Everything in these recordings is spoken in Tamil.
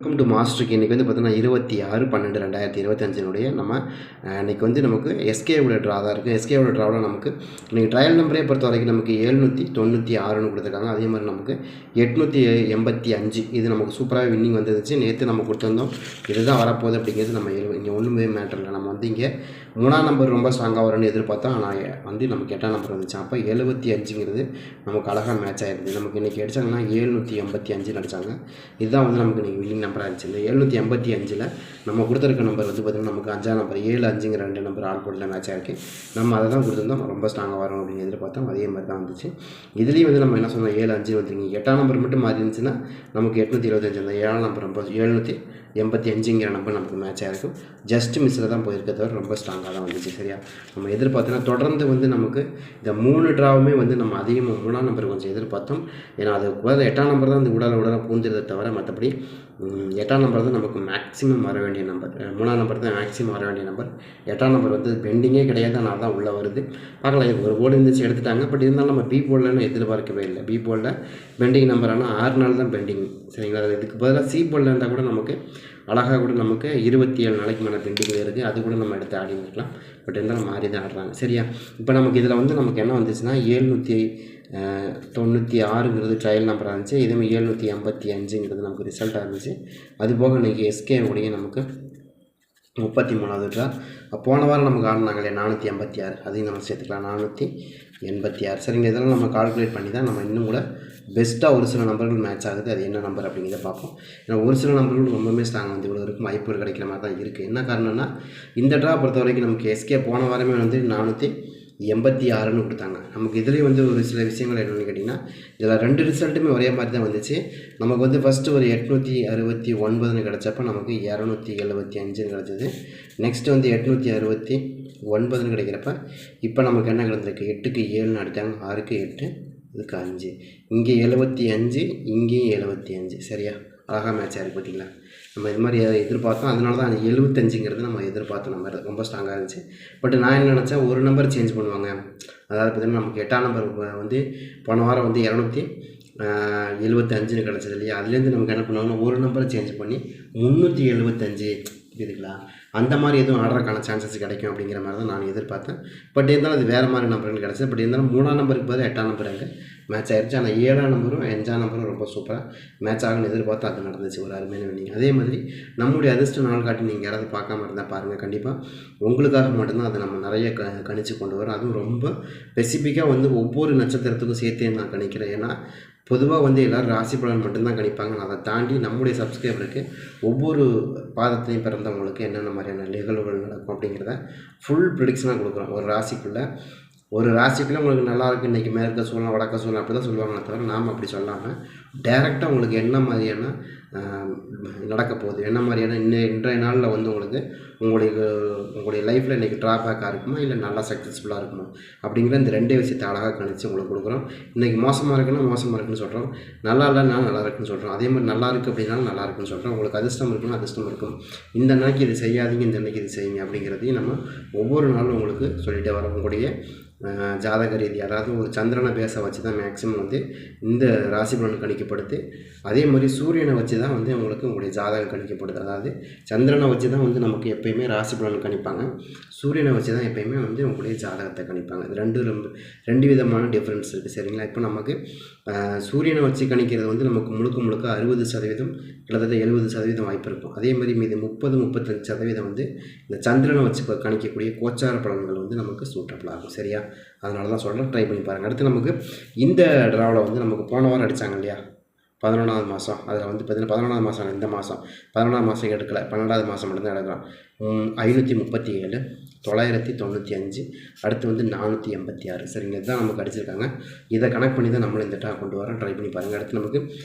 வெல்கம் டு மாஸ்டருக்கு. இன்றைக்கி வந்து பார்த்தீங்கன்னா 26/12/2025 நம்ம இன்றைக்கி வந்து நமக்கு எஸ்கேவோட ட்ரா தான் இருக்குது. எஸ்கேவோட ட்ராவில் நமக்கு இன்றைக்கி ட்ரையல் நம்பரே பொறுத்த வரைக்கும் நமக்கு 796 கொடுத்துருக்காங்க. அதே மாதிரி நமக்கு 885 இது நமக்கு சூப்பராக வின்னிங் வந்துருந்துச்சு. நேற்று நம்ம கொடுத்துருந்தோம். இதுதான் வரப்போகுது அப்படிங்கிறது நம்ம இங்கே ஒன்றுமே மேட்டர் இல்லை. நம்ம வந்து இங்கே 3ஆம் நம்பர் ரொம்ப ஸ்ட்ராங்காக வரும்னு எதிர்பார்த்தோம். ஆனால் வந்து நமக்கு 8ஆம் நம்பர் வந்துச்சு. அப்போ 75ங்கிறது நமக்கு அழகாக மேட்ச் ஆகிருக்குது. நமக்கு இன்றைக்கி அடித்தாங்கன்னா 785 அடித்தாங்க. இதுதான் வந்து நமக்கு இன்றைக்கி வின்னிங் நம்பராக இருந்துச்சு. இந்த 785 நம்ம கொடுத்துருக்க நம்பர் வந்து பார்த்திங்கன்னா நமக்கு 5ஆம் நம்பர் 7-5ங்கிற 2 நம்பர் ஆல் போர்டில் மேட்ச் ஆகிருக்கு. நம்ம அதை தான் கொடுத்துருந்தோம். ரொம்ப ஸ்ட்ராங்காக வரும் அப்படின்னு எதிர்பார்த்தோம். அதே மாதிரி தான் வந்துச்சு. இதுலேயும் வந்து நம்ம என்ன சொன்னோம், 7-5 வந்துருங்க. 8ஆம் நம்பர் மட்டும் மாறி இருந்துச்சுன்னா நமக்கு 875. அந்த 7ஆம் நம்பர் ரொம்ப 785ங்கிற நம்பர் நமக்கு மேட்ச் ஆகிருக்கும். ஜஸ்ட் மிஸ்ஸில் தான் போயிருக்க தவிர ரொம்ப ஸ்ட்ராங்காக தான் வந்துச்சு. சரியா, நம்ம எதிர்பார்த்தோன்னா தொடர்ந்து வந்து நமக்கு இந்த 3 ட்ராவுமே வந்து நம்ம அதிகமாக 3ஆம் நம்பர் கொஞ்சம் எதிர்பார்த்தோம். ஏன்னா அது கூட 8ஆம் நம்பர் தான் இந்த உடலை பூந்துறதை தவிர மற்றபடி 8ஆம் நம்பர் தான் நமக்கு மேக்ஸிமம் வர வேண்டிய நம்பர். 3ஆம் நம்பர் தான் மேக்ஸிமம் வர வேண்டிய நம்பர். 8ஆம் நம்பர் வந்து பெண்டிங்கே கிடையாது. அதனால தான் உள்ளே வருது. பார்க்கலாம், ஒரு போர்டு இருந்துச்சு எடுத்துட்டாங்க. பட் இருந்தாலும் நம்ம பி போர்டில்னு எதிர்பார்க்கவே இல்லை. பி போர்டில் பெண்டிங் நம்பர் ஆனால் 6 நாள் தான் பெண்டிங். சரிங்களா, இதுக்கு பதிலாக சி போர்டில் இருந்தால் கூட நமக்கு அழகாக கூட நமக்கு 27 நாளைக்கு மேலே பெண்டிங்கில் இருக்குது. அது கூட நம்ம எடுத்து ஆடி இருக்கலாம். பட் இருந்தாலும் மாறி தான் ஆடுறாங்க. சரியா, இப்போ நமக்கு இதில் வந்து நமக்கு என்ன வந்துச்சுன்னா 796ங்கிறது ட்ரையல் நம்பராக இருந்துச்சு. இதுவுமே 785ங்கிறது நமக்கு ரிசல்ட்டாக இருந்துச்சு. அதுபோக இன்றைக்கி எஸ்கே உடைய நமக்கு 33வது ட்ரா. போன வாரம் நமக்கு ஆடினாங்களே 486, அதையும் நம்ம சேர்த்துக்கலாம். 486. சரிங்க, இதெல்லாம் நம்ம கால்குலேட் பண்ணி தான் நம்ம இன்னும் கூட பெஸ்ட்டாக ஒரு சில நம்பர்கள் மேட்ச் ஆகுது. அது என்ன நம்பர் அப்படிங்கிறத பார்ப்போம். ஏன்னா ஒரு சில நம்பர்கள் ரொம்பவே ஸ்ட்ராங் வந்து இவ்வளோ இருக்கும் வாய்ப்புகள் கிடைக்கிற மாதிரி தான் இருக்குது. என்ன காரணம்னா இந்த ட்ரா பொறுத்த வரைக்கும் நமக்கு எஸ்கே போன வாரமே வந்து 486ன்னு கொடுத்தாங்க. நமக்கு இதுலேயும் வந்து ஒரு சில விஷயங்கள் என்னென்னு கேட்டிங்கன்னா, இதில் 2 ரிசல்ட்டுமே ஒரே மாதிரி தான் வந்துச்சு. நமக்கு வந்து ஃபஸ்ட்டு ஒரு 869ன்னு கிடச்சப்போ நமக்கு 275ன்னு கிடச்சிது. நெக்ஸ்ட்டு வந்து 869ன்னு கிடைக்கிறப்ப இப்போ நமக்கு என்ன கிடந்திருக்கு, 8க்கு 7ன்னு அடித்தாங்க, 6க்கு 8, இதுக்கு 5, இங்கே 75, இங்கேயும் 75. சரியா, அழகாக மேட்ச் ஆகிருக்கு பார்த்தீங்களா. நம்ம இது மாதிரி எதிர்பார்த்தோம். அதனால தான் 75ங்கிறது நம்ம எதிர்பார்த்த நம்பர் ரொம்ப ஸ்ட்ராங்காக இருந்துச்சு. பட் நான் என்ன நினச்சேன், ஒரு நம்பர் சேஞ்ச் பண்ணுவாங்க. அதாவது பார்த்திங்கன்னா நமக்கு 8ஆம் நம்பர் வந்து போன வாரம் வந்து 275ன்னு கிடச்சது இல்லையா. அதுலேருந்து நமக்கு என்ன பண்ணுவாங்கன்னா ஒரு நம்பரை சேஞ்ச் பண்ணி 375 இருக்குங்களா, அந்த மாதிரி எதுவும் ஆடுறதுக்கான சான்சஸ் கிடைக்கும் அப்படிங்கிற மாதிரி தான் நான் எதிர்பார்த்தேன். பட் இருந்தாலும் அது வேறு மாதிரி நம்பர்கள் கிடச்சி. பட் இருந்தாலும் 3ஆம் நம்பருக்கு பதில் 8ஆம் நம்பர் அங்கே மேட்ச் ஆகிடுச்சு. ஆனால் 7ஆம் நம்பரும் 5ஆம் நம்பரும் ரொம்ப சூப்பராக மேட்ச் ஆகுன்னு எதிர்பார்த்து அது நடந்துச்சு. ஒரு அருமையான வின்னிங். அதே மாதிரி நம்முடைய அதிர்ஷ்ட நாள் காட்டி நீங்கள் யாராவது பார்க்காம இருந்தால் பாருங்கள். கண்டிப்பாக உங்களுக்காக மட்டும்தான் அதை நம்ம நிறைய கணிச்சு கொண்டு வரோம். அதுவும் ரொம்ப ஸ்பெசிஃபிக்காக வந்து ஒவ்வொரு நட்சத்திரத்துக்கும் சேர்த்தே நான் கணிக்கிறேன். ஏன்னா பொதுவாக வந்து எல்லோரும் ராசி பலன் மட்டும்தான் கணிப்பாங்க. அதை தாண்டி நம்முடைய சப்ஸ்கிரைபருக்கு ஒவ்வொரு பாதத்தையும் பிறந்தவங்களுக்கு என்னென்ன மாதிரியான நிகழ்வுகள் நடக்கும் அப்படிங்கிறத ஃபுல் ப்ரிடிக்ஷனாக கொடுக்குறோம். ஒரு ராசிக்குள்ளே உங்களுக்கு நல்லா இருக்குது, இன்றைக்கி மேற்க சொல்லலாம் வடக்க சொல்லலாம் அப்படி தான் சொல்லுவாங்களே தவிர நாம் அப்படி சொல்லாமல் டைரெக்டாக உங்களுக்கு என்ன மாதிரியான நடக்க போகுது, என்ன மாதிரியான இன்றைய நாளில் வந்து உங்களுக்கு உங்களுடைய லைஃப்பில் இன்றைக்கி ட்ராபேக்காக இருக்குமா இல்லை நல்லா சக்ஸஸ்ஃபுல்லாக இருக்குமா அப்படிங்கிற இந்த 2 விஷயத்தை அழகாக கணிச்சு உங்களுக்கு கொடுக்குறோம். இன்றைக்கி மோசமாக இருக்குன்னு சொல்கிறோம், நல்லா இல்லைன்னா நல்லா இருக்குன்னு சொல்கிறோம். அதே மாதிரி நல்லா இருக்குது அப்படின்னாலும் நல்லா இருக்குன்னு சொல்கிறோம். உங்களுக்கு அதிர்ஷ்டம் இருக்குன்னா அதிர்ஷ்டம் இருக்கும், இந்த நாளைக்கு இது செய்யாதீங்க, இந்த அன்றைக்கி இது செய்யுங்க அப்படிங்கிறதையும் நம்ம ஒவ்வொரு நாளும் உங்களுக்கு சொல்லிகிட்டே வரோம். உங்களுடைய ஜாதக ரீதி, அதாவது ஒரு சந்திரனை பேச வச்சு தான் மேக்ஸிமம் வந்து இந்த ராசி பலன் கணிக்கப்படுது. அதே மாதிரி சூரியனை வச்சு தான் வந்து உங்களுக்கு உங்களுடைய ஜாதகம் கணிக்கப்படுது. அதாவது சந்திரனை வச்சு தான் வந்து நமக்கு எப்போயுமே ராசி பலன் கணிப்பாங்க, சூரியனை வச்சு தான் எப்போயுமே வந்து உங்களுடைய ஜாதகத்தை கணிப்பாங்க. இது 2 விதமான டிஃப்ரென்ஸ் இருக்குது. சரிங்களா, இப்போ நமக்கு சூரியனை வச்சு கணிக்கிறது வந்து நமக்கு முழுக்க 60%, கிட்டத்தட்ட 70% வாய்ப்பு இருக்கும். அதே மாதிரி மீது 30-35% வந்து இந்த சந்திரனை வச்சு கணிக்கக்கூடிய கோச்சார பலன்கள் வந்து நமக்கு சூட்டபிளாக இருக்கும். சரியா, அதனால தான் சொல்கிறேன், ட்ரை பண்ணி பாருங்கள். அடுத்து நமக்கு இந்த ட்ராவில் வந்து நமக்கு போன வாரம் அடித்தாங்க இல்லையா, 11ஆவது மாதம். அதில் வந்து பார்த்திங்கன்னா 11ஆவது மாதம் இந்த மாதம் 11ஆம் மாதம் எடுக்கலை, 12ஆவது மாதம் மட்டும்தான் எடுக்கலாம். 537, 995, அடுத்து வந்து 486. சரிங்க, இதுதான் நமக்கு அடிச்சிருக்காங்க. இதை கனெக்ட் பண்ணி தான் நம்மளும் இந்த ட்ரா கொண்டு வரோம். ட்ரை பண்ணி பாருங்கள். அடுத்து நமக்கு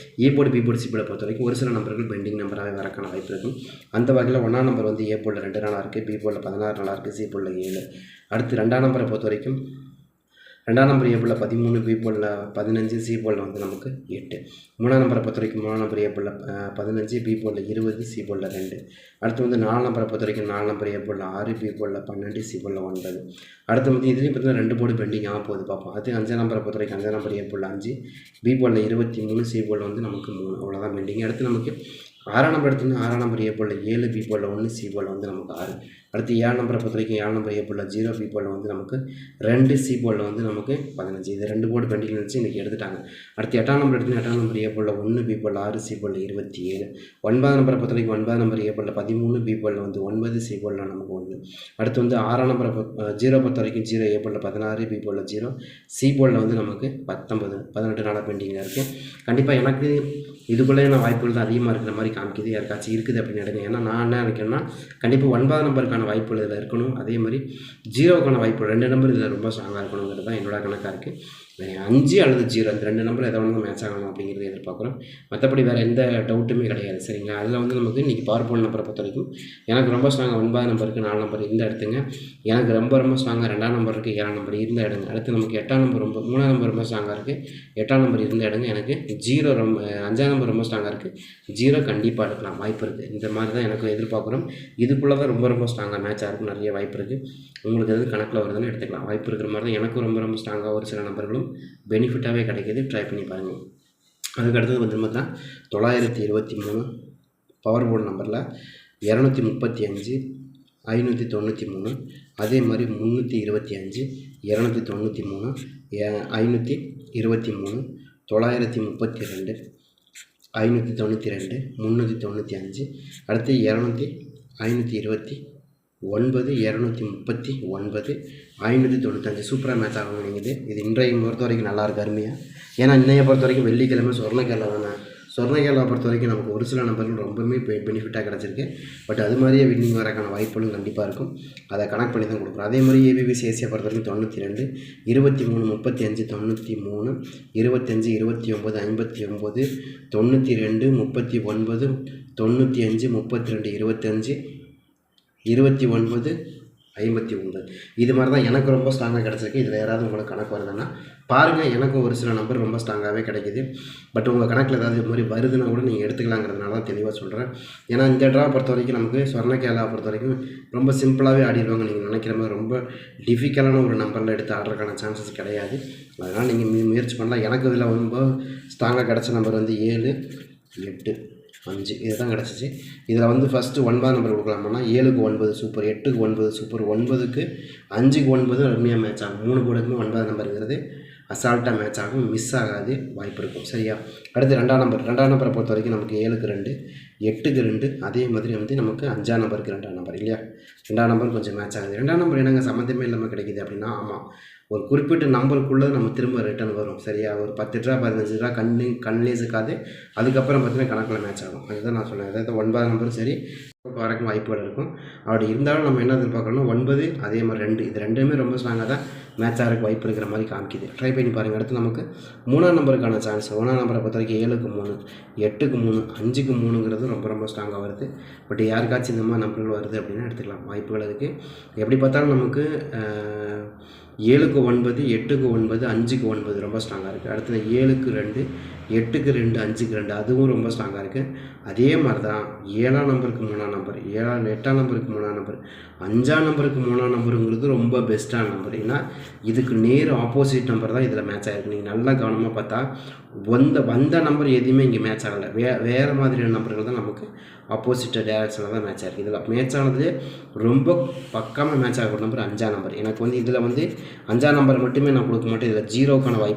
A board B board C போர்டை பொறுத்த வரைக்கும் ஒரு சில நம்பர்கள் பெண்டிங் நம்பராகவே வரக்கான வாய்ப்பு இருக்கும். அந்த வகையில் 1ஆம் நம்பர் வந்து ஏ போர்டில் 2 நாளாக இருக்குது, பி போர்டில் 16 நாளாக இருக்குது, சி போர்டில் 7. அடுத்து 2ஆம் நம்பரை பொறுத்த வரைக்கும் 2ஆம் நம்பர் ஏ போர்டில் 13, பி போர்டில் 15, சி போர்டில் வந்து நமக்கு 8. 3ஆம் நம்பரை பொறுத்த வரைக்கும் 3ஆம் நம்பர் ஏ போர்டில் 15, பி போர்டில் 20, சி போர்டில் 2. அடுத்து வந்து 4ஆம் நம்பரை பொறுத்த வரைக்கும் 4ஆம் நம்பர் ஏ போர்டில் 6, பி போர்டில் 12, சி போர்டில் 9. அடுத்து வந்து இதுலேயும் பார்த்தீங்கன்னா 2 போர்டு பெண்டிங் ஆக போகுது பார்ப்போம். அது 5ஆம் நம்பரை பொறுத்த வரைக்கும் 5ஆம் நம்பர் ஏ போர்டில் 5, பி போர்டில் 23, சி போர்டில் வந்து நமக்கு 3. அவ்வளோதான் பெண்டிங். அடுத்து நமக்கு 6ஆம் நம்பர் எடுத்தோம்னா 6ஆம் நம்பர் ஏ போல் 7, பி போல் 1, சி போல் வந்து நமக்கு 6. அடுத்து 7 நம்பரை பொறுத்த வரைக்கும் 7 நம்பர் ஏ போல் 0, பி போல் வந்து நமக்கு 2, சி போல் வந்து நமக்கு 15. இது 2 போர்டு பெண்டிங் வச்சு இன்றைக்கி எடுத்துட்டாங்க. அடுத்து 8ஆம் நம்பர் எடுத்தோம்னா 8ஆம் நம்பர் ஏ போல் 1, பி போல் 6, சி போல் 27. 9ஆம் நம்பரை பொறுத்த வரைக்கும் 9ஆம் நம்பர் ஏ போல் 13, பி போல் வந்து 9, சி போல் நமக்கு 1. அடுத்து வந்து 6ஆம் நம்பரை 0 பொறுத்த வரைக்கும் 0 ஏ போல் 16, பி போல் 0, சி போல் வந்து நமக்கு 19, 18 நாளாக பெண்டிங்கில் இருக்குது. கண்டிப்பாக எனக்கு இதுக்குள்ளே நான் வாய்ப்புகள் தான் அதிகமாக இருக்கிற மாதிரி காமிக்குது. யாருக்காச்சும் இருக்குது அப்படின்னு எடுங்க. ஏன்னா நான் என்ன நினைக்கிறேன்னா கண்டிப்பாக 9ஆம் நம்பருக்கான வாய்ப்புகள் இதில் இருக்கணும். அதே மாதிரி 0க்கான வாய்ப்பு 2 நம்பர் இதில் ரொம்ப ஸ்ட்ராங்காக இருக்கணுங்கிறது தான் என்னோட கணக்காக இருக்குது. 5 அல்லது 0 இந்த 2 நம்பர் எதை ஒன்று மேட்ச் ஆகணும் அப்படிங்கிறத எதிர்பார்க்குறோம். மற்றபடி வேறு எந்த டவுட்டுமே கிடையாது. சரிங்களா? அதில் வந்து நமக்கு இன்றைக்கி பவர்ஃபுல் நம்பரை பொறுத்த வரைக்கும் எனக்கு ரொம்ப ஸ்ட்ராங்காக 9ஆம் நம்பருக்கு 4 நம்பர் இந்த எடுத்துங்க. எனக்கு ரொம்ப ஸ்ட்ராங்காக 2ஆம் நம்பர் இருக்குது 7ஆம் நம்பர் இருந்த எடுங்க. அடுத்து நமக்கு 8ஆம் நம்பர் 3ஆம் நம்பர் ரொம்ப ஸ்ட்ராங்காக இருக்குது 8ஆம் நம்பர் இருந்த எடுங்க. எனக்கு 0 5ஆம் நம்பர் ரொம்ப ஸ்ட்ராங்காக இருக்குது 0 கண்டிப்பாக எடுக்கலாம் வாய்ப்பு இருக்குது. இந்த மாதிரி தான் எனக்கு எதிர்பார்க்குறோம். இதுக்குள்ளே தான் ரொம்ப ஸ்ட்ராங்காக மேட்ச் ஆகிறதுக்கு நிறைய வாய்ப்பு இருக்குது. உங்களுக்கு எது கணக்கில் வருதுன்னு எடுத்துக்கலாம். வாய்ப்பு இருக்கிற மாதிரி தான் எனக்கும் ரொம்ப ஸ்ட்ராங்காக ஒரு சில நம்பர்களும் பெனிஃபிட்டாகவே கிடைக்கிது. ட்ரை பண்ணி பாருங்கள். அதுக்கடுத்தது வந்து பார்த்தா 923 பவர் போர்டு நம்பரில் 235, 593, அதே மாதிரி 325, 293, 523, 932, 592, 395, அடுத்து 529, 239, 595 சூப்பராக மேட்ச் ஆகணும். நீங்கள் இது இன்றைய பொறுத்த வரைக்கும் நல்லாயிருக்கு அருமையாக. ஏன்னா இன்றைய பொறுத்த வரைக்கும் வெள்ளிக்கிழமை சொர்ணக்கேரளா தானே. சொர்ணக்கேரளா பொறுத்த வரைக்கும் நமக்கு ஒரு சில நம்பர்கள் ரொம்பவுமே பெனிஃபிட்டாக கிடச்சிருக்கு. பட் அது மாதிரியே வின்னிங் வரக்கான வாய்ப்புகளும் கண்டிப்பாக இருக்கும். அதை கனெக்ட் பண்ணி தான் கொடுக்குறோம். அதே மாதிரி ஏபிபிசி ஏசியா பொறுத்த வரைக்கும் 92, 23, 35, 93, 25, 29, 59, 92, 39, 95, 32, 25, 29, 59 இது மாதிரி தான் எனக்கு ரொம்ப ஸ்ட்ராங்காக கிடச்சிருக்கு. இதில் யாராவது உங்களுக்கு கணக்கு வருதுன்னா பாருங்கள். எனக்கும் ஒரு சில நம்பர் ரொம்ப ஸ்ட்ராங்காகவே கிடைக்கிது. பட் உங்கள் கணக்கில் ஏதாவது இது மாதிரி வருதுன்னா கூட நீங்கள் எடுத்துக்கலாங்கிறதுனால தான் தெளிவாக சொல்கிறேன். ஏன்னா இந்த ட்ரா பொறுத்த வரைக்கும் நமக்கு சொர்ணக்கேரளா பொறுத்த வரைக்கும் ரொம்ப சிம்பிளாகவே ஆடிடுவாங்க. நீங்கள் நினைக்கிற மாதிரி ரொம்ப டிஃபிகல்ட்டான ஒரு நம்பரில் எடுத்து ஆடுறதுக்கான சான்சஸ் கிடையாது. அதனால் நீங்கள் முயற்சி பண்ணலாம். எனக்கு இதில் ரொம்ப ஸ்ட்ராங்காக கிடச்ச நம்பர் வந்து 7, 8, 5 இது தான் கிடச்சிச்சு. இதில் வந்து ஃபஸ்ட்டு 9ஆம் நம்பர் கொடுக்கலாமான்னா 7க்கு 9 சூப்பர், 8க்கு 9 சூப்பர், 9க்கு 5க்கு 9 அருமையாக மேட்ச் ஆகும். 3 போர்டுக்குமே 9ஆம் நம்பருங்கிறது அசால்ட்டாக மேட்ச் ஆகும். மிஸ் ஆகாது, வாய்ப்பு இருக்கும். சரியா? அடுத்து 2ஆம் நம்பரை பொறுத்த வரைக்கும் நமக்கு 7க்கு 2, 8க்கு 2, அதே மாதிரி வந்து நமக்கு 5ஆம் நம்பருக்கு 2ஆம் நம்பர் இல்லையா? 2ஆம் நம்பர் கொஞ்சம் மேட்ச் ஆகுது. 2ஆம் நம்பர் என்னங்க சம்மந்தமே இல்லாமல் கிடைக்கிது அப்படின்னா, ஆமாம் ஒரு குறிப்பிட்ட நம்பருக்குள்ளே நம்ம திரும்ப ரிட்டர்ன் வரும். சரியா? ஒரு 10 ரூபா 15 ரூபா கண்ணிலே சிக்காது. அதுக்கப்புறம் பார்த்தீங்கன்னா கணக்கில் மேட்ச் ஆகும். அதுதான் நான் சொல்லுவேன். அதாவது 9ஆம் நம்பரும் சரி வரக்கும் வாய்ப்புகள் இருக்கும். அப்படி இருந்தாலும் நம்ம என்ன எதிர்பார்க்கணும்னா 9 அதே மாதிரி 2 இது ரெண்டுமே ரொம்ப ஸ்ட்ராங்காக தான் மேட்ச் ஆகிறதுக்கு வாய்ப்பு இருக்கிற மாதிரி காமிக்குது. ட்ரை பண்ணி பாருங்கள். அடுத்து நமக்கு 3ஆம் நம்பருக்கான சான்ஸ். 1ஆம் நம்பரை பொறுத்த வரைக்கும் 7க்கு 3, 8க்கு 3, 5க்கு 3ங்கிறது ரொம்ப ஸ்ட்ராங்காக வருது. பட் யாருக்காச்சும் இந்த மாதிரி நம்பர்கள் வருது அப்படின்னா எடுத்துக்கலாம். வாய்ப்புகள் இருக்குது. எப்படி பார்த்தாலும் நமக்கு 7க்கு 9, 8க்கு 9, 5க்கு 9 ரொம்ப ஸ்ட்ராங்காக இருக்குது. அடுத்தது 7க்கு 2, 8க்கு 2, 5க்கு 2 அதுவும் ரொம்ப ஸ்ட்ராங்காக இருக்குது. அதே மாதிரி தான் 7ஆம் நம்பருக்கு 3ஆம் நம்பர், 8ஆம் நம்பருக்கு 3ஆம் நம்பர், 5ஆம் நம்பருக்கு 3ஆம் நம்பருங்கிறது ரொம்ப பெஸ்ட்டான நம்பர். ஏன்னா இதுக்கு நேர் ஆப்போசிட் நம்பர் தான் இதில் மேட்ச் ஆகிருக்கு. நீங்கள் நல்லா கவனமாக பார்த்தா வந்த நம்பர் எதுவுமே இங்கே மேட்ச் ஆகலை. வேறு மாதிரியான நம்பர்கள் தான் நமக்கு ஆப்போசிட் டேரக்ஷனில் தான் மேட்ச் ஆகிருக்கு. இதில் மேட்ச் ஆனதுலேயே ரொம்ப பக்கமாக மேட்ச் ஆகிற நம்பர் 5ஆம் நம்பர். எனக்கு வந்து இதில் வந்து 5ஆம் நம்பர் மட்டுமே நான் கொடுக்க மாட்டேன். இதில் 0க்கான வாய்ப்பு